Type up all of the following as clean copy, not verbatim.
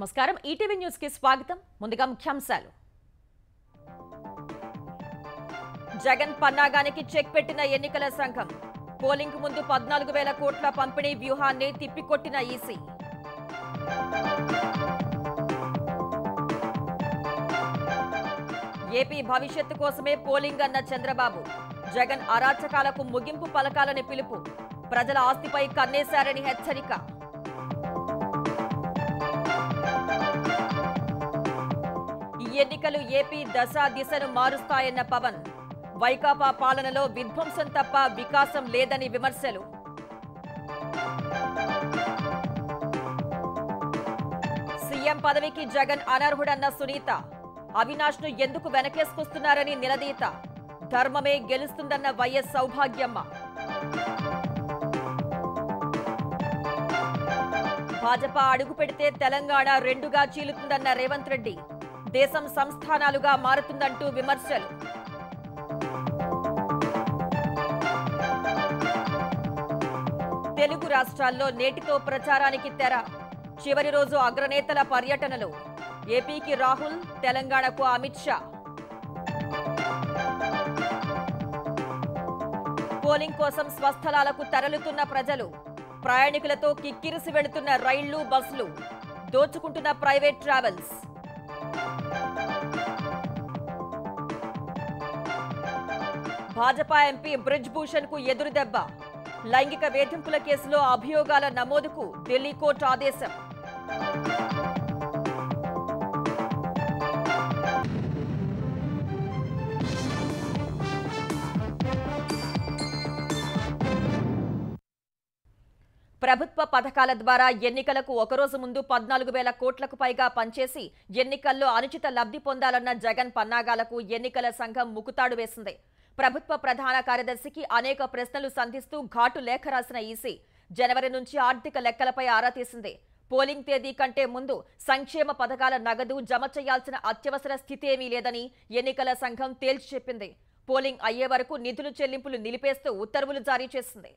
నమస్కారం ETV news కి స్వాగతం ముందుగా ముఖ్యాంశాలు జగన్ పన్నాగానికి చెక్ పెట్టిన ఎన్నికల సంఘం పోలింగ్ ముందు 14,000 కోట్ల పంపిణీ వ్యూహాన్ని తిప్పికొట్టిన ఈసీ ఏపీ భవిష్యత్తు కోసమే పోలింగ్ అన్న చంద్రబాబు జగన్ అరాచకాలకు ముగింపు పలకాలని పిలుపు ప్రజల ఆస్తిపై కన్నేశారని హెచ్చరిక ఎన్నికలు ఏపీ దశ దిశను మారుస్తాయన్న పవన్ వైకాపా పాలనలో విధ్వంసం తప్ప వికాసం లేదని విమర్శలు సీఎం పదవికి జగన్ అనర్హుడన్న సునీత అవినాష్ ను ఎందుకు వెనకేసుకొస్తున్నారని నిలదీత ధర్మమే గెలుస్తుందన్న వైఎస్ సౌభాగ్యమ్మ భాజపా అడుగు పెడితే తెలంగాణ రెండుగా చీలుతుందన్న రేవంత్ రెడ్డి దేశం సంస్థానాలుగా మారుతుందంటూ విమర్శలు తెలుగు రాష్ట్రాల్లో నేటితో ప్రచారానికి తెర చివరి రోజు అగ్రనేతల పర్యటనలు ఏపీకి రాహుల్ తెలంగాణకు అమిత్ షా పోలింగ్ కోసం స్వస్థలాలకు తరలుతున్న ప్రజలు ప్రయాణికులతో కిక్కిరిసి వెళుతున్న రైళ్లు బస్సులు దోచుకుంటున్న private travels Bhajapa MP Brij Bhushan కు ఎదురు దెబ్బ లైంగిక వేధింపుల కేసులో అభియోగాల నమోదుకు ఢిల్లీ కోర్టు ఆదేశం ప్రభుత్వ పథకాల ద్వారా ఎన్నికలకు ఒకరోజు ముందు 14,000 కోట్లకు పైగా పనిచేసి ఎన్నికల్లో అనుచిత లబ్ధి పొందాలన్న జగన్ పన్నాగాలకు ఎన్నికల సంఘం ముకుతాడు వేసింది. ప్రభుత్వ ప్రధాన కార్యదర్శికి అనేక ప్రశ్నలు సంధిస్తూ ఘాటు లేఖ రాసిన ఈసీ జనవరి నుంచి ఆర్థిక లెక్కలపై ఆరా తీసింది. పోలింగ్ తేదీ కంటే ముందు సంక్షేమ పథకాల నగదు జమ చేయాల్సిన అత్యవసర స్థితి ఏమీ లేదని ఎన్నికల సంఘం తేల్చి చెప్పింది. పోలింగ్ అయ్యే వరకు నిధులు చెల్లింపులు నిలిపేస్తూ ఉత్తర్వులు జారీ చేసింది.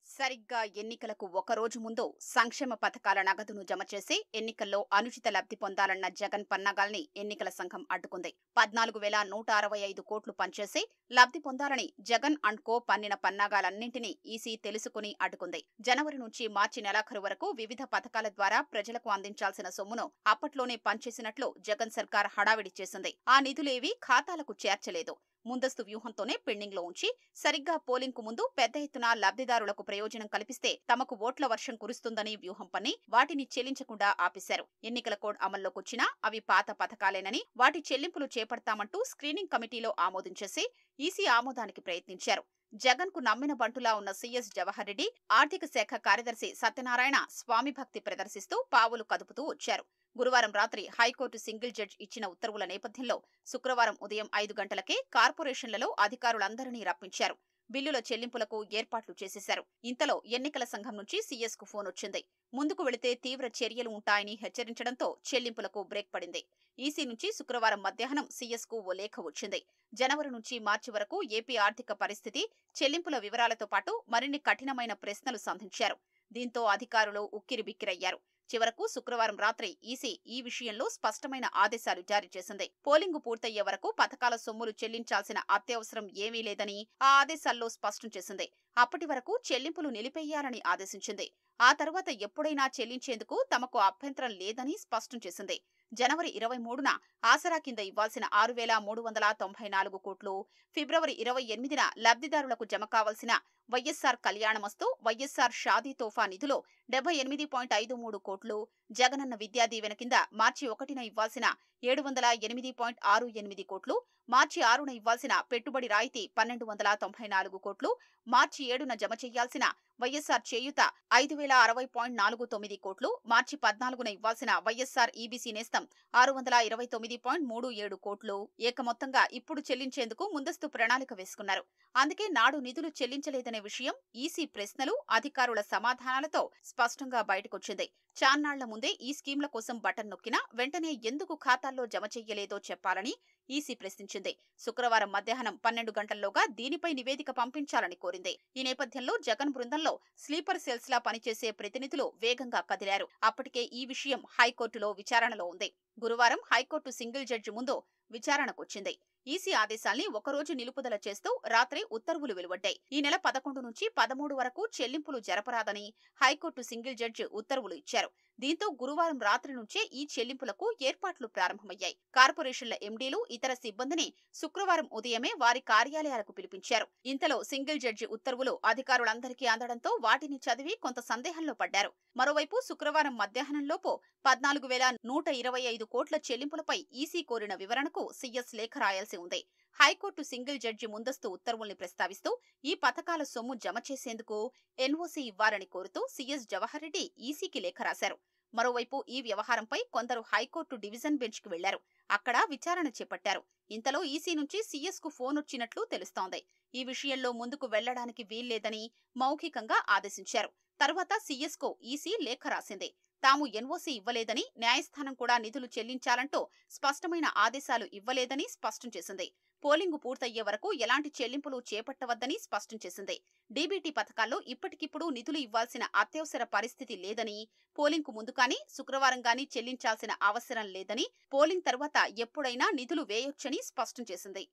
సరిగ్గా ఎన్నికలకు ఒక రోజు ముందు సంక్షేమ పథకాల నగదును జమ చేసి ఎన్నికల్లో అనుచిత లబ్ధి పొందాలన్న జగన్ పన్నాగాల్ని ఎన్నికల సంఘం అడ్డుకుంది. 14,165 కోట్లు పనిచేసి లబ్ధి పొందాలని జగన్ అండ్ కో పన్నిన పన్నాగాలన్నింటినీ ఈసీ తెలుసుకుని అడ్డుకుంది. జనవరి నుంచి మార్చి నెలాఖరు వరకు వివిధ పథకాల ద్వారా ప్రజలకు అందించాల్సిన సొమ్మును అప్పట్లోనే పనిచేసినట్లు జగన్ సర్కార్ హడావిడి చేసింది. ఆ నిధులేవీ ఖాతాలకు చేర్చలేదు. ముందస్తు వ్యూహంతోనే పెండింగ్ లో ఉంచి సరిగ్గా పోలింగ్ కు ముందు పెద్ద ఎత్తున లబ్ధిదారులకు ప్రయోజనం కల్పిస్తే తమకు ఓట్ల వర్షం కురుస్తుందని వ్యూహం పన్ని వాటిని చెల్లించకుండా ఆపేశారు. ఎన్నికల కోడ్ అమల్లోకొచ్చినా అవి పాత పథకాలేనని వాటి చెల్లింపులు చేపడతామంటూ స్క్రీనింగ్ కమిటీలో ఆమోదించేసి ఈసీ ఆమోదానికి ప్రయత్నించారు. జగన్ కు నమ్మిన బంటులా ఉన్న సీఎస్ జవహర్ రెడ్డి, ఆర్థిక శాఖ కార్యదర్శి సత్యనారాయణ స్వామి భక్తి ప్రదర్శిస్తూ పావులు కదుపుతూ వచ్చారు. గురువారం రాత్రి హైకోర్టు సింగిల్ జడ్జి ఇచ్చిన ఉత్తర్వుల నేపథ్యంలో శుక్రవారం ఉదయం 5 గంటలకే కార్పొరేషన్లలో అధికారులందరినీ రప్పించారు. బిల్లుల చెల్లింపులకు ఏర్పాట్లు చేసేశారు. ఇంతలో ఎన్నికల సంఘం నుంచి సీఎస్ కు ఫోన్ వచ్చింది. ముందుకు వెళితే తీవ్ర చర్యలు ఉంటాయని హెచ్చరించడంతో చెల్లింపులకు బ్రేక్ పడింది. ఈసీ నుంచి శుక్రవారం మధ్యాహ్నం సీఎస్ కు ఓ లేఖ వచ్చింది. జనవరి నుంచి మార్చి వరకు ఏపీ ఆర్థిక పరిస్థితి, చెల్లింపుల వివరాలతో పాటు మరిన్ని కఠినమైన ప్రశ్నలు సంధించారు. దీంతో అధికారులు ఉక్కిరిబిక్కిరయ్యారు. చివరకు శుక్రవారం రాత్రి ఈసీ ఈ విషయంలో స్పష్టమైన ఆదేశాలు జారీ చేసింది. పోలింగు పూర్తయ్యే వరకు పథకాల సొమ్ములు చెల్లించాల్సిన అత్యవసరం ఏమీ లేదని ఆ ఆదేశాల్లో స్పష్టం చేసింది. అప్పటి వరకు చెల్లింపులు నిలిపేయాలని ఆదేశించింది. ఆ తర్వాత ఎప్పుడైనా చెల్లించేందుకు తమకు అభ్యంతరం లేదని స్పష్టం చేసింది. జనవరి 23న ఆసరా కింద ఇవ్వాల్సిన 6,394 కోట్లు, ఫిబ్రవరి 28న లబ్ధిదారులకు జమ కావాల్సిన వైఎస్సార్ కళ్యాణమస్తు, వైఎస్సార్ షాదీ తోఫా నిధులో 78.53 కోట్లు, జగనన్న విద్యా దీవెన కింద మార్చి 1న ఇవ్వాల్సిన 708.68 కోట్లు, మార్చి 6న ఇవ్వాల్సిన పెట్టుబడి రాయితీ 1,294 కోట్లు, మార్చి 7న జమ చేయాల్సిన వైఎస్సార్ చేయూత 5,060.49 కోట్లు, మార్చి 14న ఇవ్వాల్సిన వైఎస్సార్ ఈబీసీ నేస్తం 629.37 కోట్లు ఏకమొత్తంగా ఇప్పుడు చెల్లించేందుకు ముందస్తు ప్రణాళిక వేసుకున్నారు. అందుకే నాడు నిధులు చెల్లించలేదనే విషయం ఈసీ ప్రశ్నలు, అధికారుల సమాధానాలతో స్పష్టంగా బయటకొచ్చింది. చాన్నాళ్ల ముందే ఈ స్కీంల కోసం బటన్ నొక్కినా వెంటనే ఎందుకు ఖాతాల్లో జమ చెయ్యలేదో చెప్పాలని ఈసీ ప్రశ్నించింది. శుక్రవారం మధ్యాహ్నం 12 గంటల్లోగా దీనిపై నివేదిక పంపించాలని కోరింది. ఈ నేపథ్యంలో జగన్ బృందంలో ఎన్నికల్లో స్లీపర్ సెల్స్ లా పనిచేసే ప్రతినిధులు వేగంగా కదిలారు. అప్పటికే ఈ విషయం హైకోర్టులో విచారణలో ఉంది. గురువారం హైకోర్టు సింగిల్ జడ్జి ముందు విచారణకొచ్చింది. ఈసీ ఆదేశాల్ని ఒకరోజు నిలుపుదల చేస్తూ రాత్రి ఉత్తర్వులు వెలువడ్డాయి. ఈ నెల 11 నుంచి 13 వరకు చెల్లింపులు జరపరాదని హైకోర్టు సింగిల్ జడ్జి ఉత్తర్వులు ఇచ్చారు. దీంతో గురువారం రాత్రి నుంచే ఈ చెల్లింపులకు ఏర్పాట్లు ప్రారంభమయ్యాయి. కార్పొరేషన్ల ఎండీలు, ఇతర సిబ్బందిని శుక్రవారం ఉదయమే వారి కార్యాలయాలకు పిలిపించారు. ఇంతలో సింగిల్ జడ్జి ఉత్తర్వులు అధికారులందరికీ అందడంతో వాటిని చదివి కొంత సందేహంలో పడ్డారు. మరోవైపు శుక్రవారం మధ్యాహ్నంలోపు 14,125 కోట్ల చెల్లింపులపై ఈసీ కోరిన వివరణకు సీఎస్ లేఖ రాయాల్సి ఉంది. హైకోర్టు సింగిల్ జడ్జి ముందస్తు ఉత్తర్వుల్ని ప్రస్తావిస్తూ ఈ పథకాల సొమ్ము జమ చేసేందుకు ఎన్ఓసీ ఇవ్వాలని కోరుతూ సీఎస్ జవహర్ రెడ్డి ఈసీకి లేఖ రాశారు. మరోవైపు ఈ వ్యవహారంపై కొందరు హైకోర్టు డివిజన్ బెంచ్ కు వెళ్లారు. అక్కడ విచారణ చేపట్టారు. ఇంతలో ఈసీ నుంచి సీఎస్ కు ఫోన్ వచ్చినట్లు తెలుస్తోంది. ఈ విషయంలో ముందుకు వెళ్లడానికి వీల్లేదని మౌఖికంగా ఆదేశించారు. తర్వాత సీఎస్ కు ఈసీ లేఖ రాసింది. తాము ఎన్ఓసీ ఇవ్వలేదని, న్యాయస్థానం కూడా నిధులు చెల్లించాలంటూ స్పష్టమైన ఆదేశాలు ఇవ్వలేదని స్పష్టం చేసింది. పోలింగు పూర్తయ్యే వరకు ఎలాంటి చెల్లింపులు చేపట్టవద్దని స్పష్టం చేసింది. డీబీటీ పథకాల్లో ఇప్పటికిప్పుడు నిధులు ఇవ్వాల్సిన అత్యవసర పరిస్థితి లేదని, పోలింగ్కు ముందు కానీ శుక్రవారం గానీ చెల్లించాల్సిన అవసరం లేదని, పోలింగ్ తర్వాత ఎప్పుడైనా నిధులు వేయొచ్చని స్పష్టం చేసింది.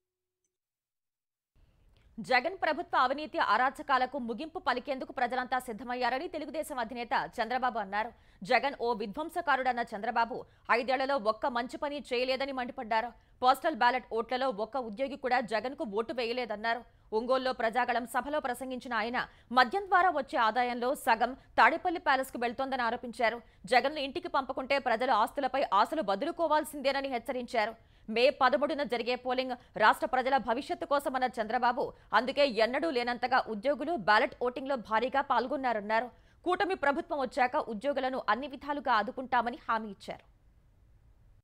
జగన్ ప్రభుత్వ అవినీతి అరాచకాలకు ముగింపు పలికేందుకు ప్రజలంతా సిద్ధమయ్యారని తెలుగుదేశం అధినేత చంద్రబాబు అన్నారు. జగన్ ఓ విధ్వంసకారుడన్న చంద్రబాబు 5 ఏళ్లలో ఒక్క మంచి పని చేయలేదని మండిపడ్డారు. పోస్టల్ బ్యాలెట్ ఓట్లలో ఒక్క ఉద్యోగి కూడా జగన్ కు ఓటు వేయలేదన్నారు. ఒంగోలులో ప్రజాగళం సభలో ప్రసంగించిన ఆయన మద్యం ద్వారా వచ్చే ఆదాయంలో సగం తాడేపల్లి ప్యాలెస్ కు వెళ్తోందని ఆరోపించారు. జగన్ను ఇంటికి పంపకుంటే ప్రజల ఆస్తులపై ఆశలు వదులుకోవాల్సిందేనని హెచ్చరించారు. మే 13న జరిగే పోలింగ్ రాష్ట్ర ప్రజల భవిష్యత్తు కోసమన్న చంద్రబాబు అందుకే ఎన్నడూ లేనంతగా ఉద్యోగులు బ్యాలెట్ ఓటింగ్లో భారీగా పాల్గొన్నారన్నారు. కూటమి ప్రభుత్వం వచ్చాక ఉద్యోగులను అన్ని విధాలుగా ఆదుకుంటామని హామీ ఇచ్చారు.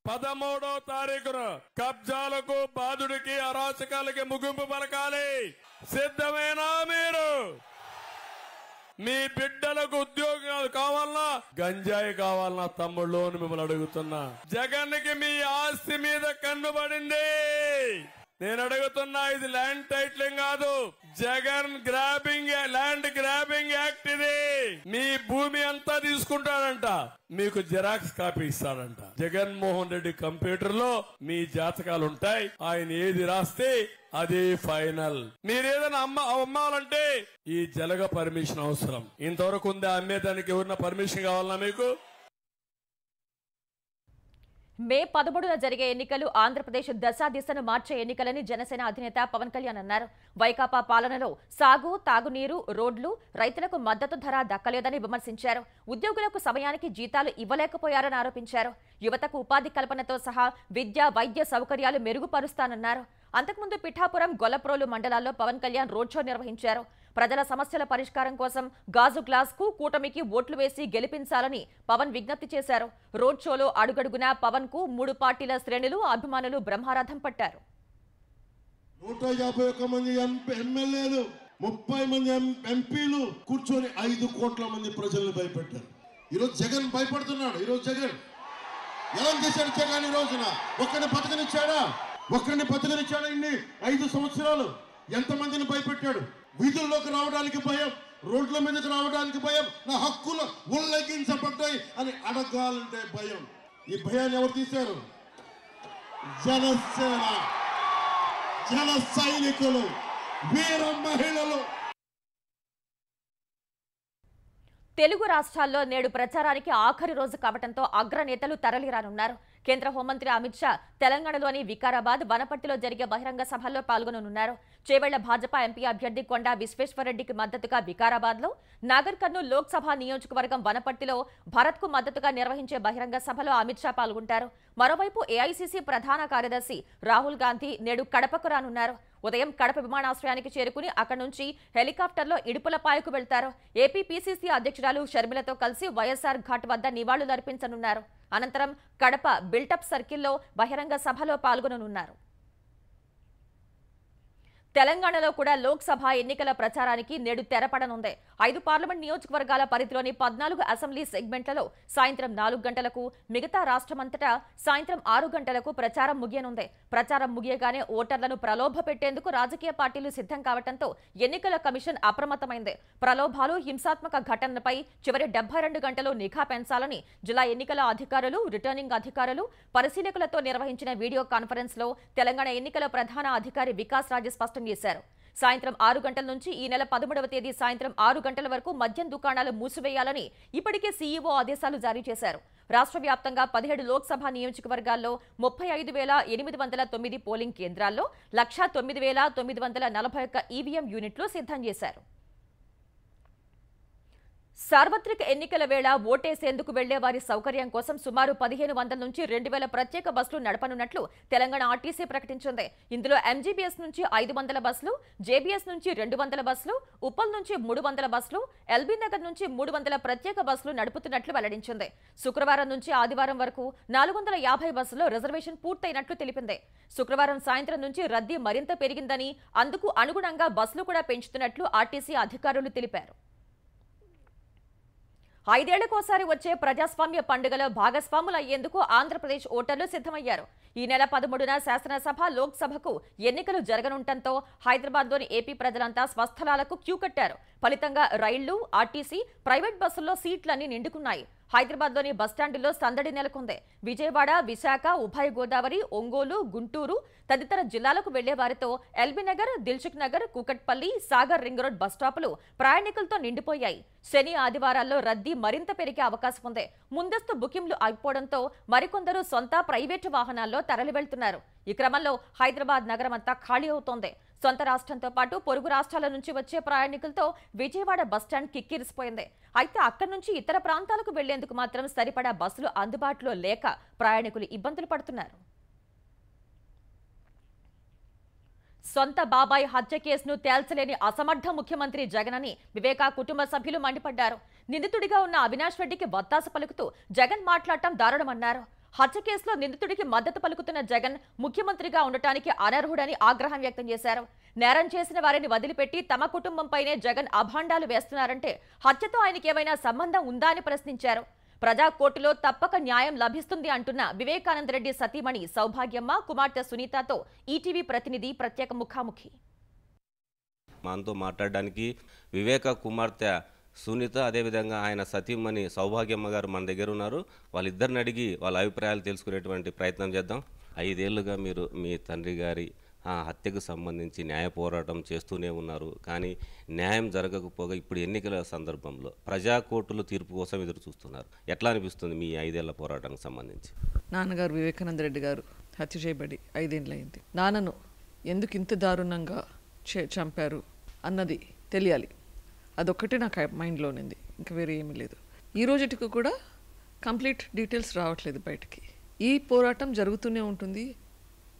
13వ తారీఖున కబ్జాలకు, బాధుడికి, అరాచకాలకి ముగింపు పలకాలి. సిద్ధమేనా మీరు? మీ బిడ్డలకు ఉద్యోగాలు కావాలన్నా, గంజాయి కావాలన్నా తమ్ముళ్ళు అని మిమ్మల్ని అడుగుతున్నా. జగన్కి మీ ఆస్తి మీద కన్ను పడింది. నేను అడుగుతున్నా, ఇది ల్యాండ్ టైటిలింగ్ కాదు, Jagan grabbing, land grabbing act ఇది. మీ భూమి అంతా తీసుకుంటాడంట, మీకు జిరాక్స్ కాపీ ఇస్తాడంట. జగన్మోహన్ రెడ్డి కంప్యూటర్ లో మీ జాతకాలు ఉంటాయి. ఆయన ఏది రాస్తే అది ఫైనల్. మీరేదైనా అమ్మాలంటే ఈ జలగ పర్మిషన్ అవసరం. ఇంతవరకు ఉందా అమ్మేదానికి? ఎవరిన పర్మిషన్ కావాలన్నా మీకు? మే 13న జరిగే ఎన్నికలు ఆంధ్రప్రదేశ్ దశా దిశను మార్చే ఎన్నికలని జనసేన అధినేత పవన్ కళ్యాణ్ అన్నారు. వైకాపా పాలనలో సాగు, తాగునీరు, రోడ్లు, రైతులకు మద్దతు ధర దక్కలేదని విమర్శించారు. ఉద్యోగులకు సమయానికి జీతాలు ఇవ్వలేకపోయారని ఆరోపించారు. యువతకు ఉపాధి కల్పనతో సహా విద్య, వైద్య సౌకర్యాలు మెరుగుపరుస్తానన్నారు. అంతకుముందు పిఠాపురం, గొల్లప్రోలు మండలాల్లో పవన్ కళ్యాణ్ రోడ్ షో నిర్వహించారు. ప్రజల సమస్యల పరిష్కారం కోసం గాజు గ్లాస్ కు కూటమికి ఓట్లు వేసి గెలిపించాలని పవన్ విజ్ఞప్తి చేశారు. రోడ్ షోలో అడుగడుగునా పవన్ కు 3 పార్టీల శ్రేణులు, అభిమానులు బ్రహ్మరథం పట్టారు. 151 మంది ఎమ్మెల్యేలు, 30 మంది ఎంపీలు కూర్చొని 5 కోట్ల మంది ప్రజలను భయపెట్టారు. ఈరోజు జగన్ భయపడుతున్నాడు. ఈరోజు జగన్ ఎలా చేశాడు? జగన్ ఈ రోజున ఒక్కరిని బతకనిచ్చాడా? ఇన్ని 5 సంవత్సరాలు ఎంతమందిని భయపెట్టాడు? వీధుల్లోకి రావడానికి భయం, రోడ్ల మీదకి రావడానికి భయం, నా హక్కులు ఉల్లంఘించబడ్డాయి అని అడగాలంటే భయం. ఈ భయాన్ని ఎవరు తీశారు? జనసేన, జన సైనికులు, వీర మహిళలు. తెలుగు రాష్ట్రాల్లో నేడు ప్రచారానికి ఆఖరి రోజు కావడంతో అగ్రనేతలు తరలిరానున్నారు. కేంద్ర హోంమంత్రి అమిత్ షా తెలంగాణలోని వికారాబాద్, వనపర్తిలో జరిగే బహిరంగ సభల్లో పాల్గొననున్నారు. చేవెళ్ల భాజపా ఎంపీ అభ్యర్థి కొండా విశ్వేశ్వరరెడ్డికి మద్దతుగా వికారాబాద్లో, నాగర్ కర్నూల్ లోక్సభ నియోజకవర్గం వనపర్తిలో భరత్ కు మద్దతుగా నిర్వహించే బహిరంగ సభలో అమిత్ షా పాల్గొంటారు. మరోవైపు ఏఐసీసీ ప్రధాన కార్యదర్శి రాహుల్ గాంధీ నేడు కడపకు రానున్నారు. ఉదయం కడప విమానాశ్రయానికి చేరుకుని అక్కడి నుంచి హెలికాప్టర్లో ఇడుపులపాయకు వెళ్తారు. ఏపీ పీసీసీ అధ్యక్షురాలు షర్మిలతో కలిసి వైఎస్ఆర్ ఘాట్ వద్ద నివాళులర్పించనున్నారు. అనంతరం కడప బిల్టప్ సర్కిల్లో బహిరంగ సభలో పాల్గొననున్నారు. తెలంగాణలో కూడా లోక్సభ ఎన్నికల ప్రచారానికి నేడు తెరపడనుంది. 5 పార్లమెంట్ నియోజకవర్గాల పరిధిలోని 14 అసెంబ్లీ సెగ్మెంట్లలో సాయంత్రం 4 గంటలకు, మిగతా రాష్ట్రమంతటా సాయంత్రం 6 గంటలకు ప్రచారం ముగియనుంది. ప్రచారం ముగియగానే ఓటర్లను ప్రలోభ పెట్టేందుకు రాజకీయ పార్టీలు సిద్ధం కావడంతో ఎన్నికల కమిషన్ అప్రమత్తమైంది. ప్రలోభాలు, హింసాత్మక ఘటనలపై చివరి 72 గంటలు నిఘా పెంచాలని జిల్లా ఎన్నికల అధికారులు, రిటర్నింగ్ అధికారులు, పరిశీలకులతో నిర్వహించిన వీడియో కాన్ఫరెన్స్ లో తెలంగాణ ఎన్నికల ప్రధాన అధికారి వికాస్ రాజ్ స్పష్టం చేశారు. సాయంత్రం 6 గంటల నుంచి ఈ నెల 13వ తేదీ సాయంత్రం 6 గంటల వరకు మద్యం దుకాణాలు మూసివేయాలని ఇప్పటికే సీఈఓ ఆదేశాలు జారీ చేశారు. రాష్ట్ర వ్యాప్తంగా 17 లోక్సభ నియోజకవర్గాల్లో 35,809 పోలింగ్ కేంద్రాల్లో 1,09,941 ఈవీఎం యూనిట్లు సిద్ధం చేశారు. సార్వత్రిక ఎన్నికల వేళ ఓటేసేందుకు వెళ్లే వారి సౌకర్యం కోసం సుమారు 1,500 నుంచి 2,000 ప్రత్యేక బస్సులు నడపనున్నట్లు తెలంగాణ ఆర్టీసీ ప్రకటించింది. ఇందులో ఎంజీబీఎస్ నుంచి 500 బస్సులు, జేబీఎస్ నుంచి 200 బస్సులు, ఉప్పల్ నుంచి 300 బస్సులు, ఎల్బీ నగర్ నుంచి 300 ప్రత్యేక బస్సులు నడుపుతున్నట్లు వెల్లడించింది. శుక్రవారం నుంచి ఆదివారం వరకు 450 బస్సుల్లో రిజర్వేషన్ పూర్తయినట్లు తెలిపింది. శుక్రవారం సాయంత్రం నుంచి రద్దీ మరింత పెరిగిందని, అందుకు అనుగుణంగా బస్సులు కూడా పెంచుతున్నట్లు ఆర్టీసీ అధికారులు తెలిపారు. 5 ఏళ్లకోసారి వచ్చే ప్రజాస్వామ్య పండుగలో భాగస్వాములు అయ్యేందుకు ఆంధ్రప్రదేశ్ ఓటర్లు సిద్ధమయ్యారు. ఈ నెల 13న శాసనసభ, లోక్సభకు ఎన్నికలు జరగనుండటంతో హైదరాబాద్లోని ఏపీ ప్రజలంతా స్వస్థలాలకు క్యూ కట్టారు. ఫలితంగా రైళ్లు, ఆర్టీసీ, ప్రైవేట్ బస్సుల్లో సీట్లన్నీ నిండుకున్నాయి. హైదరాబాద్లోని బస్టాండుల్లో సందడి నెలకొంది. విజయవాడ, విశాఖ, ఉభయ గోదావరి, ఒంగోలు, గుంటూరు తదితర జిల్లాలకు వెళ్లే వారితో LB Nagar, Dilsukh Nagar, Kukatpally, Sagar ring road బస్టాపులు ప్రయాణికులతో నిండిపోయాయి. శని, ఆదివారాల్లో రద్దీ మరింత పెరిగే అవకాశం ఉంది. ముందస్తు బుకింగ్లు అయిపోవడంతో మరికొందరు సొంత ప్రైవేటు వాహనాల్లో తరలి వెళ్తున్నారు. ఈ క్రమంలో హైదరాబాద్ నగరమంతా ఖాళీ అవుతోంది. సొంత రాష్ట్రంతో పాటు పొరుగు రాష్ట్రాల నుంచి వచ్చే ప్రయాణికులతో విజయవాడ బస్టాండ్ కిక్కిరిసిపోయింది. అయితే అక్కడి నుంచి ఇతర ప్రాంతాలకు వెళ్లేందుకు మాత్రం సరిపడా బస్సులు అందుబాటులో లేక ప్రయాణికులు ఇబ్బందులు పడుతున్నారు. సొంత బాబాయ్ హత్య కేసును తేల్చలేని అసమర్థ ముఖ్యమంత్రి జగన్ అని వివేకా కుటుంబ సభ్యులు మండిపడ్డారు. నిందితుడిగా ఉన్న అవినాష్ రెడ్డికి వత్తాసు పలుకుతూ జగన్ మాట్లాడటం దారుణమన్నారు. హత్య కేసులో నిందితుడికి మద్దతు పలుకుతున్న జగన్ ముఖ్యమంత్రిగా ఉండటానికి అనర్హుడని ఆగ్రహం వ్యక్తం చేశారు. నేరం చేసిన వారిని వదిలిపెట్టి తమ కుటుంబంపైనే జగన్ అభాండాలు వేస్తున్నారంటే హత్యతో ఆయనకి ఏమైనా సంబంధం ఉందా అని ప్రశ్నించారు. ప్రజా కోర్టులో తప్పక న్యాయం లభిస్తుంది అంటున్న వివేకానంద రెడ్డి సతీమణి సౌభాగ్యమ్మ, కుమార్తె సునీతతో ఈటీవీ ప్రతినిధి ప్రత్యేక ముఖాముఖి. మనతో మాట్లాడడానికి వివేక కుమార్తె సునీత, అదేవిధంగా ఆయన సతీమణి సౌభాగ్యమ్మ గారు మన దగ్గర ఉన్నారు. వాళ్ళిద్దరిని అడిగి వాళ్ళ అభిప్రాయాలు తెలుసుకునేటువంటి ప్రయత్నం చేద్దాం. 5 ఏళ్లుగా మీరు మీ తండ్రి గారి హత్యకు సంబంధించి న్యాయ పోరాటం చేస్తూనే ఉన్నారు. కానీ న్యాయం జరగకపోగా ఇప్పుడు ఎన్నికల సందర్భంలో ప్రజా కోర్టులో తీర్పు కోసం ఎదురు చూస్తున్నారు. ఎట్లా అనిపిస్తుంది మీ 5 ఏళ్ల పోరాటానికి సంబంధించి? నాన్నగారు వివేకానంద రెడ్డి గారు హత్య చేయబడి 5 ఏళ్ళయింది. నాన్నను ఎందుకు ఇంత దారుణంగా చంపారు అన్నది తెలియాలి. అదొక్కటే నాకు మైండ్లో ఉంది, ఇంకా వేరే ఏమీ లేదు. ఈ రోజుటికి కూడా కంప్లీట్ డీటెయిల్స్ రావట్లేదు బయటికి. ఈ పోరాటం జరుగుతూనే ఉంటుంది.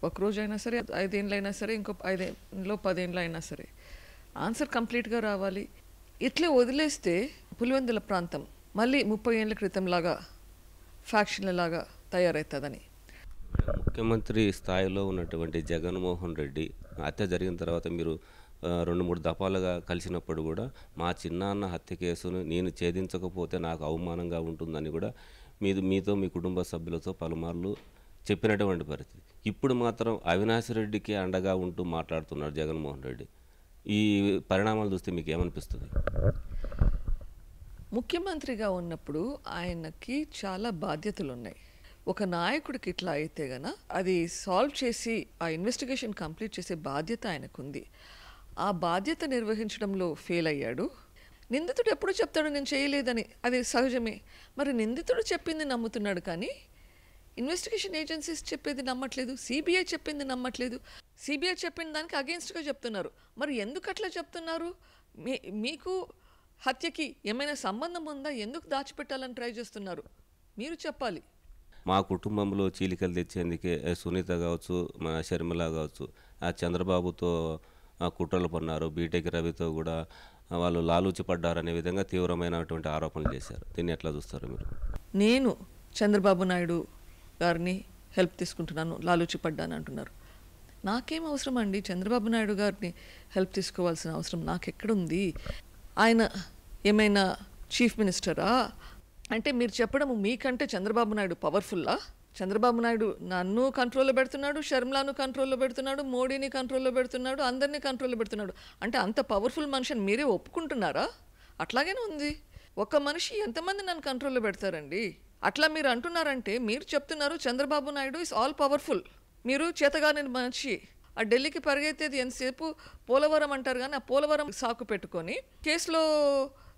ఒకరోజు అయినా సరే, 5 ఏళ్ళైనా సరే, ఇంకో 5 ఏళ్ళలో 10 ఏళ్ళు అయినా సరే ఆన్సర్ కంప్లీట్గా రావాలి. ఇట్లే వదిలేస్తే పులివెందుల ప్రాంతం మళ్ళీ 30 ఏళ్ళ క్రితంలాగా ఫ్యాక్షన్లలాగా తయారవుతుందని. ముఖ్యమంత్రి స్థాయిలో ఉన్నటువంటి జగన్మోహన్ రెడ్డి హత్య జరిగిన తర్వాత మీరు 2-3 దఫాలుగా కలిసినప్పుడు కూడా మా చిన్నాన్న హత్య కేసును నేను ఛేదించకపోతే నాకు అవమానంగా ఉంటుందని కూడా మీతో మీ కుటుంబ సభ్యులతో పలుమార్లు చెప్పినటువంటి పరిస్థితి. ఇప్పుడు మాత్రం అవినాష్ రెడ్డికి అండగా ఉంటూ మాట్లాడుతున్నారు జగన్మోహన్ రెడ్డి. ఈ పరిణామాలు చూస్తే మీకు ఏమనిపిస్తుంది? ముఖ్యమంత్రిగా ఉన్నప్పుడు ఆయనకి చాలా బాధ్యతలు ఉన్నాయి. ఒక నాయకుడికి ఇట్లా అయితే గన అది సాల్వ్ చేసి ఆ ఇన్వెస్టిగేషన్ కంప్లీట్ చేసే బాధ్యత ఆయనకుంది. ఆ బాధ్యత నిర్వహించడంలో ఫెయిల్ అయ్యాడు. నిందితుడు ఎప్పుడు చెప్తాడు నేను చేయలేదని, అది సహజమే. మరి నిందితుడు చెప్పింది నమ్ముతున్నాడు కానీ ఇన్వెస్టిగేషన్ ఏజెన్సీస్ చెప్పేది నమ్మట్లేదు, సిబిఐ చెప్పింది నమ్మట్లేదు. సిబిఐ చెప్పిన దానికి అగెన్స్ట్గా చెప్తున్నారు. మరి ఎందుకు అట్లా చెప్తున్నారు? మీకు హత్యకి ఏమైనా సంబంధం ఉందా? ఎందుకు దాచిపెట్టాలని ట్రై చేస్తున్నారు? మీరు చెప్పాలి. మా కుటుంబంలో చీలికలు తెచ్చేందుకే సునీత కావచ్చు, మన షర్మిల కావచ్చు, చంద్రబాబుతో కుట్రలు పన్నారు, బీటెక్ రవితో కూడా వాళ్ళు లాలూచి పడ్డారనే విధంగా తీవ్రమైనటువంటి ఆరోపణలు చేశారు. దీన్ని ఎట్లా చూస్తారు మీరు? నేను చంద్రబాబు నాయుడు గారిని హెల్ప్ తీసుకుంటున్నాను, లాలూచి పడ్డాను అంటున్నారు. నాకేం అవసరం అండి చంద్రబాబు నాయుడు గారిని హెల్ప్ తీసుకోవాల్సిన అవసరం నాకెక్కడుంది? ఆయన ఏమైనా చీఫ్ మినిస్టరా? అంటే మీరు చెప్పడము మీకంటే చంద్రబాబు నాయుడు పవర్ఫుల్లా? చంద్రబాబు నాయుడు నన్ను కంట్రోల్లో పెడుతున్నాడు, షర్మిలాను కంట్రోల్లో పెడుతున్నాడు, మోడీని కంట్రోల్లో పెడుతున్నాడు, అందరినీ కంట్రోల్లో పెడుతున్నాడు. అంటే అంత పవర్ఫుల్ మనిషిని మీరే ఒప్పుకుంటున్నారా? అట్లాగేనే ఉంది. ఒక మనిషి ఎంతమంది నన్ను కంట్రోల్లో పెడతారండి? అట్లా మీరు అంటున్నారంటే మీరు చెప్తున్నారు Chandrababu Naidu is all powerful. మీరు చేతగాని మనిషి. ఆ ఢిల్లీకి పరిగెత్తేది ఎంతసేపు పోలవరం అంటారు, కానీ ఆ పోలవరం సాకు పెట్టుకొని కేసులో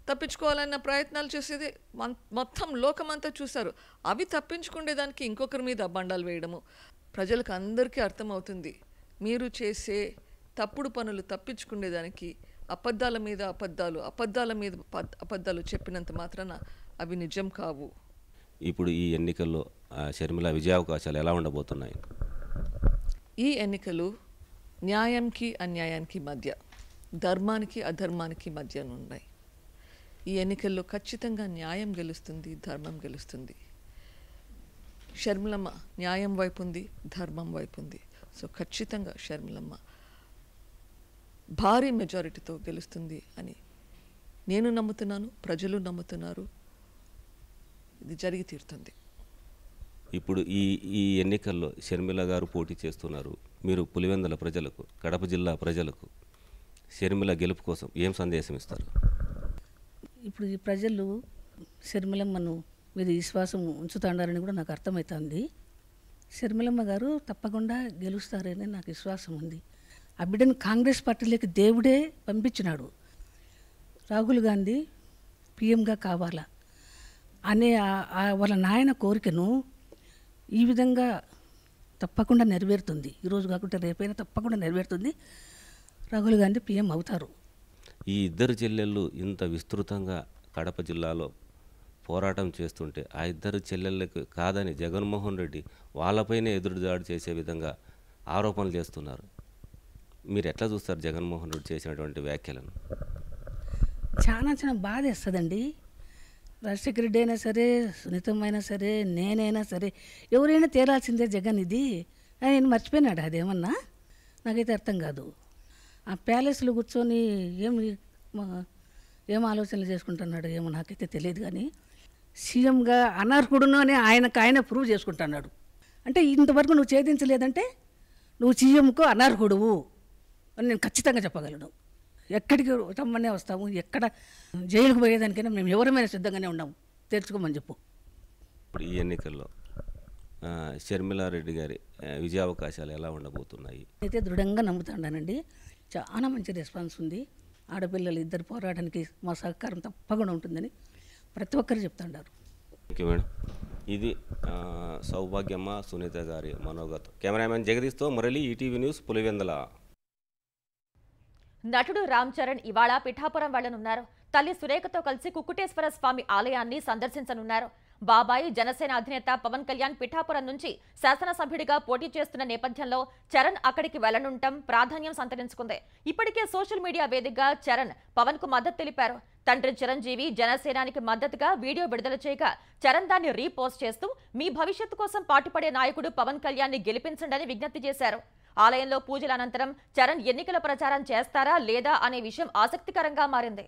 తప్పించుకోవాలన్న ప్రయత్నాలు చేసేది మొత్తం లోకమంతా చూశారు. అవి తప్పించుకునేదానికి ఇంకొకరి మీద బండాలు వేయడము ప్రజలకు అందరికీ అర్థమవుతుంది. మీరు చేసే తప్పుడు పనులు తప్పించుకునేదానికి అబద్ధాల మీద అబద్ధాలు చెప్పినంత మాత్రాన అవి నిజం కావు. ఇప్పుడు ఈ ఎన్నికల్లో షర్మిల విజయావకాశాలు ఎలా ఉండబోతున్నాయి? ఈ ఎన్నికలు న్యాయంకి అన్యాయానికి మధ్య, ధర్మానికి అధర్మానికి మధ్య ఉన్నాయి. ఈ ఎన్నికల్లో ఖచ్చితంగా న్యాయం గెలుస్తుంది, ధర్మం గెలుస్తుంది. షర్మిలమ్మ న్యాయం వైపు ఉంది, ధర్మం వైపు ఉంది. సో ఖచ్చితంగా షర్మిలమ్మ భారీ మెజారిటీతో గెలుస్తుంది అని నేను నమ్ముతున్నాను, ప్రజలు నమ్ముతున్నారు. ఇది జరిగి తీరుతుంది. ఇప్పుడు ఈ ఎన్నికల్లో షర్మిల గారు పోటీ చేస్తున్నారు. మీరు పులివెందుల ప్రజలకు, కడప జిల్లా ప్రజలకు షర్మిల గెలుపు కోసం ఏం సందేశం ఇస్తారు? ఇప్పుడు ఈ ప్రజలు షర్మిలమ్మను మీద విశ్వాసం ఉంచుతాడారని కూడా నాకు అర్థమవుతుంది. షర్మిలమ్మ గారు తప్పకుండా గెలుస్తారని నాకు విశ్వాసం ఉంది. ఆ బిడ్డను కాంగ్రెస్ పార్టీలోకి దేవుడే పంపించినాడు. రాహుల్ గాంధీ పిఎంగా కావాలా అనే వాళ్ళ నాయన కోరికను ఈ విధంగా తప్పకుండా నెరవేరుతుంది. ఈరోజు కాకుండా రేపైనా తప్పకుండా నెరవేరుతుంది. రాహుల్ గాంధీ పిఎం అవుతారు. ఈ ఇద్దరు చెల్లెళ్ళు ఇంత విస్తృతంగా కడప జిల్లాలో పోరాటం చేస్తుంటే ఆ ఇద్దరు చెల్లెళ్ళకు కాదని జగన్మోహన్ రెడ్డి వాళ్ళపైనే ఎదురుదాడి చేసే విధంగా ఆరోపణలు చేస్తున్నారు. మీరు ఎట్లా చూస్తారు జగన్మోహన్ రెడ్డి చేసినటువంటి వ్యాఖ్యలను? చాలా బాధ వేస్తుందండి. రాజశేఖర రెడ్డి అయినా సరే, సునీతమైనా సరే, నేనైనా సరే, ఎవరైనా తేరాల్సిందే జగన్. ఇది ఆయన మర్చిపోయినాడు అదేమన్నా? నాకైతే అర్థం కాదు. ఆ ప్యాలెస్లో కూర్చొని ఏం ఆలోచనలు చేసుకుంటున్నాడు ఏమో నాకైతే తెలియదు. కానీ సీఎంగా అనర్హుడును అని ఆయన ప్రూవ్ చేసుకుంటున్నాడు. అంటే ఇంతవరకు నువ్వు ఛేదించలేదంటే నువ్వు సీఎంకు అనర్హుడువు అని నేను ఖచ్చితంగా చెప్పగలను. ఎక్కడికి రమ్మనే వస్తాము, ఎక్కడ జైలుకు పోయేదానికైనా మేము ఎవరమైనా సిద్ధంగానే ఉన్నాము, తెలుసుకోమని చెప్పు. ఇప్పుడు ఈ ఎన్నికల్లో షర్మిలారెడ్డి గారి విజయావకాశాలు ఎలా ఉండబోతున్నాయి? అయితే దృఢంగా నమ్ముతాడానండి. చాలా మంచి రెస్పాన్స్ ఉంది. ఆడపిల్లలు ఇద్దరు పోరాటానికి మా సహకారం తప్పకుండా ఉంటుందని ప్రతి ఒక్కరు చెప్తాడారు. ఓకే మేడం, ఇది సౌభాగ్యమ్మ సునీత గారి మనోగతం. కెమెరామెన్ జగదీష్తో మురళి, ఈటీవీ న్యూస్, పులివెందుల. నటుడు రామ్ చరణ్ ఇవాళ పిఠాపురం వెళ్లనున్నారు. తల్లి సురేఖతో కలిసి కుక్కుటేశ్వర స్వామి ఆలయాన్ని సందర్శించనున్నారు. బాబాయి జనసేన అధినేత పవన్ కళ్యాణ్ పిఠాపురం నుంచి శాసనసభ్యుడిగా పోటీ చేస్తున్న నేపథ్యంలో చరణ్ అక్కడికి వెళ్లనుండటం ప్రాధాన్యం సంతరించుకుంది. ఇప్పటికే సోషల్ మీడియా వేదికగా చరణ్ పవన్ కు మద్దతు తెలిపారు. తండ్రి చిరంజీవి జనసేనానికి మద్దతుగా వీడియో విడుదల చేయగా చరణ్ దాన్ని రీపోస్ట్ చేస్తూ మీ భవిష్యత్తు కోసం పాటుపడే నాయకుడు పవన్ కళ్యాణ్ ని గెలిపించండి విజ్ఞప్తి చేశారు. ఆలయంలో పూజల అనంతరం చరణ్ ఎన్నికల ప్రచారం చేస్తారా లేదా అనే విషయం ఆసక్తికరంగా మారింది.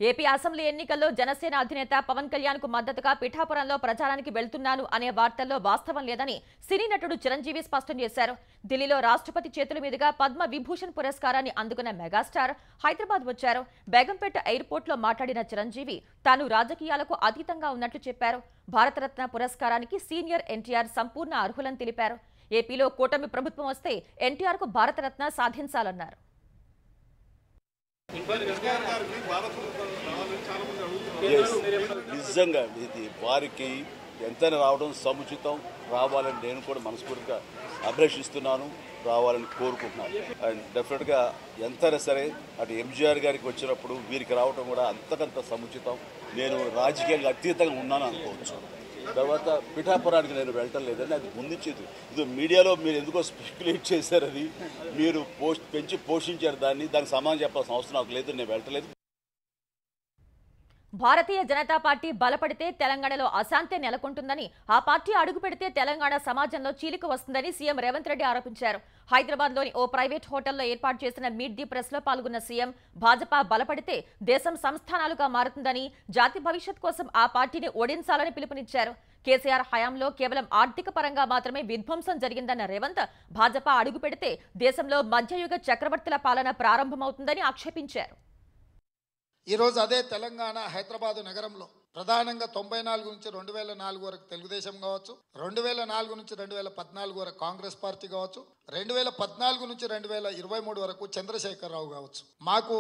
ఏపీ అసెంబ్లీ ఎన్నికల్లో జనసేన అధినేత పవన్ కళ్యాణ్ కు మద్దతుగా పిఠాపురంలో ప్రచారానికి వెళ్తున్నాను అనే వార్తల్లో వాస్తవం లేదని సినీ నటుడు చిరంజీవి స్పష్టం చేశారు. ఢిల్లీలో రాష్ట్రపతి చేతుల మీదుగా పద్మ విభూషణ్ పురస్కారాన్ని అందుకున్న మెగాస్టార్ హైదరాబాద్ వచ్చారు. బేగంపేట ఎయిర్పోర్ట్ లో మాట్లాడిన చిరంజీవి తాను రాజకీయాలకు అతీతంగా ఉన్నట్లు చెప్పారు. భారతరత్న పురస్కారానికి సీనియర్ ఎన్టీఆర్ సంపూర్ణ అర్హులని తెలిపారు. ఏపీలో కూటమి ప్రభుత్వం వస్తే ఎన్టీఆర్ కు భారతరత్న సాధించాలన్నారు. నిజంగా ఇది వారికి ఎంతైనా రావడం సముచితం. రావాలని నేను కూడా మనస్ఫూర్తిగా అభిలషిస్తున్నాను, రావాలని కోరుకుంటున్నాను. అండ్ డెఫినెట్గా ఎంతైనా సరే అటు ఎంజీఆర్ గారికి వచ్చినప్పుడు వీరికి రావడం కూడా అంతకంత సముచితం. నేను రాజకీయంగా అతీతంగా ఉన్నాను అనుకోవచ్చు. తర్వాత పిఠాపురానికి నేను వెళ్ళటం లేదని అది ముందుంచేది. ఇది మీడియాలో మీరు ఎందుకో స్పెక్యులేట్ చేశారు, అది మీరు పెంచి పోషించారు దానికి సమాధానం చెప్పాల్సిన అవసరం నాకు లేదు. నేను వెళ్ళటలేదు. భారతీయ జనతా పార్టీ బలపడితే తెలంగాణలో అశాంతి నెలకొంటుందని, ఆ పార్టీ అడుగుపెడితే తెలంగాణ సమాజంలో చీలిక వస్తుందని సీఎం రేవంత్ రెడ్డి ఆరోపించారు. హైదరాబాద్లోని ఓ ప్రైవేట్ హోటల్లో ఏర్పాటు చేసిన మీట్ ది ప్రెస్ లో పాల్గొన్న సీఎం, భాజపా బలపడితే దేశం సంస్థానాలుగా మారుతుందని, జాతి భవిష్యత్ కోసం ఆ పార్టీని ఓడించాలని పిలుపునిచ్చారు. కేసీఆర్ హయాంలో కేవలం ఆర్థిక పరంగా మాత్రమే విధ్వంసం జరిగిందన్న రేవంత్, భాజపా అడుగుపెడితే దేశంలో మధ్యయుగ చక్రవర్తుల పాలన ప్రారంభమవుతుందని ఆక్షేపించారు. ఈరోజు అదే తెలంగాణ హైదరాబాదు నగరంలో ప్రధానంగా 94 నుంచి 2004 వరకు తెలుగుదేశం కావచ్చు, 2004 నుంచి 2014 వరకు కాంగ్రెస్ పార్టీ కావచ్చు, 2014 నుంచి 2023 వరకు చంద్రశేఖరరావు కావచ్చు. మాకు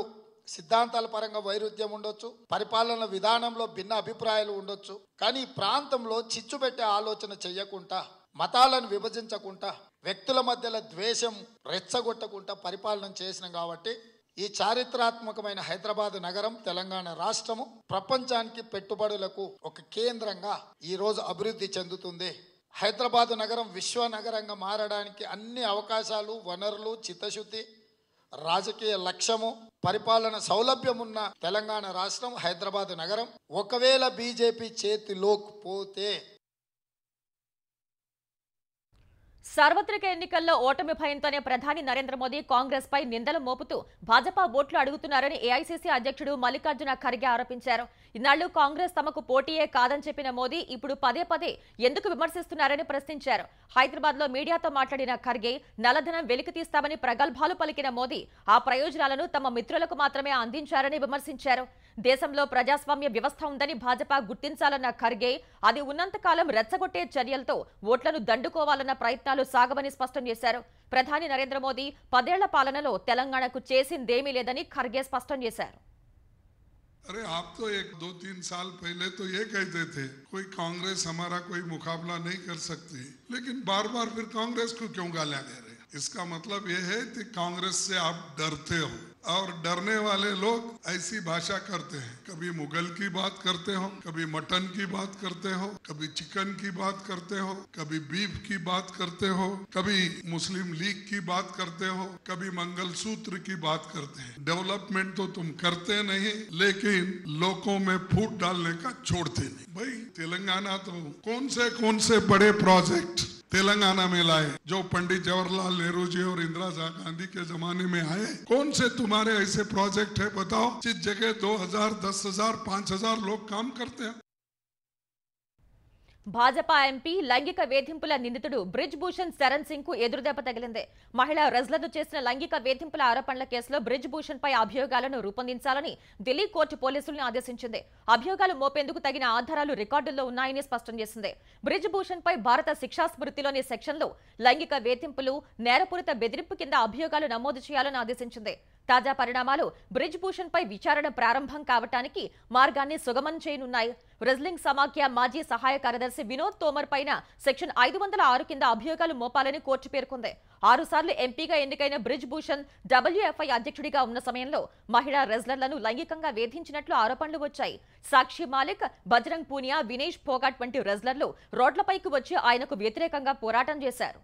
సిద్ధాంతాల పరంగా వైరుధ్యం ఉండొచ్చు, పరిపాలన విధానంలో భిన్న అభిప్రాయాలు ఉండొచ్చు, కానీ ఈ ప్రాంతంలో చిచ్చు పెట్టే ఆలోచన చెయ్యకుండా, మతాలను విభజించకుండా, వ్యక్తుల మధ్యలో ద్వేషం రెచ్చగొట్టకుండా పరిపాలన చేసినాం. కాబట్టి ఈ చారిత్రాత్మకమైన హైదరాబాద్ నగరం, తెలంగాణ రాష్ట్రము ప్రపంచానికి పెట్టుబడులకు ఒక కేంద్రంగా ఈ రోజు అభివృద్ధి చెందుతుంది. హైదరాబాద్ నగరం విశ్వ నగరంగా మారడానికి అన్ని అవకాశాలు, వనరులు, చిత్తశుద్ధి, రాజకీయ లక్ష్యము, పరిపాలన సౌలభ్యం ఉన్న తెలంగాణ రాష్ట్రం హైదరాబాద్ నగరం ఒకవేళ బీజేపీ చేతిలోకి పోతే సార్వత్రిక ఎన్నికల్లో ఓటమి భయంతోనే ప్రధాని నరేంద్ర మోదీ కాంగ్రెస్ పై నిందలు మోపుతూ భాజపా ఓట్లు అడుగుతున్నారని ఏఐసీసీ అధ్యక్షుడు మల్లికార్జున ఖర్గే ఆరోపించారు. ఇన్నాళ్లు కాంగ్రెస్ తమకు పోటీయే కాదని చెప్పిన మోదీ ఇప్పుడు పదే పదే ఎందుకు విమర్శిస్తున్నారని ప్రశ్నించారు. హైదరాబాద్ లో మీడియాతో మాట్లాడిన ఖర్గే, నల్లధనం వెలికితీస్తామని ప్రగల్భాలు పలికిన మోదీ ఆ ప్రయోజనాలను తమ మిత్రులకు మాత్రమే అందించారని విమర్శించారు. దేశంలో ప్రజాస్వామ్య వ్యవస్థ ఉందని భాజపా గుర్తించాలన్న ఖర్గే, అది ఉన్నంతకాలం రెచ్చగొట్టే చర్యలతో ఓట్లను దండుకోవాలన్న ప్రయత్నాలు సాగవని స్పష్టం చేశారు. ప్రధాని నరేంద్ర మోదీ 10 ఏళ్ల పాలనలో తెలంగాణకు చేసిందేమీ లేదని ఖర్గే స్పష్టం చేశారు. अरे आप तो 1-2-3 साल पहले तो ये कहते थे कोई कांग्रेस हमारा कोई मुकाबला नहीं कर सकती, लेकिन बार बार फिर कांग्रेस को क्यों गालियां दे रहे? इसका मतलब ये है कि कांग्रेस से आप डरते हो, और डरने वाले लोग ऐसी भाषा करते हैं. कभी मुगल की बात करते हो, कभी मटन की बात करते हो, कभी चिकन की बात करते हो, कभी बीफ की बात करते हो, कभी मुस्लिम लीग की बात करते हो, कभी मंगलसूत्र की बात करते हैं. डेवलपमेंट तो तुम करते नहीं, लेकिन लोगों में फूट डालने का छोड़ते नहीं. भाई तेलंगाना तो कौन से बड़े प्रोजेक्ट तेलंगाना में लाए जो पंडित जवाहरलाल नेहरू जी और इंदिरा गांधी के जमाने में आए? कौन से तुम्हारे ऐसे प्रोजेक्ट है बताओ जिस जगह 2000, 10,000, 5,000 लोग काम करते हैं? భాజపా ఎంపీ లైంగిక వేధింపుల నిందితుడు బ్రిజ్ భూషణ్ శరణ్ సింగ్ కు ఎదురుదెబ్బ తగిలింది. మహిళా రెజ్లర్లు చేసిన లైంగిక వేధింపుల ఆరోపణల కేసులో బ్రిజ్ భూషణ్ పై అభియోగాలను రూపొందించాలని ఢిల్లీ కోర్టు పోలీసుల్ని ఆదేశించింది. అభియోగాలు మోపేందుకు తగిన ఆధారాలు రికార్డుల్లో ఉన్నాయని స్పష్టం చేసింది. బ్రిజ్ భూషణ్ పై భారత శిక్షా స్మృతిలోని సెక్షన్లో లైంగిక వేధింపులు, నేరపూరిత బెదిరింపు కింద అభియోగాలు నమోదు చేయాలని ఆదేశించింది. తాజా పరిణామాలు బ్రిజ్ భూషణ్ పై విచారణ ప్రారంభం కావటానికి మార్గాన్ని సుగమం చేయనున్నాయి. రెజ్లింగ్ సమాఖ్య మాజీ సహాయ కార్యదర్శి వినోద్ తోమర్ పైన సెక్షన్ 506 కింద అభియోగాలు మోపాలని కోర్టు పేర్కొంది. 6 సార్లు ఎంపీగా ఎన్నికైన బ్రిజ్ భూషణ్ WFI అధ్యక్షుడిగా ఉన్న సమయంలో మహిళా రెజ్లర్లను లైంగికంగా వేధించినట్లు ఆరోపణలు వచ్చాయి. సాక్షి మాలిక్, బజరంగ్ పూనియా, వినేష్ ఫోగాట్ వంటి రెజ్లర్లు రోడ్లపైకి వచ్చి ఆయనకు వ్యతిరేకంగా పోరాటం చేశారు.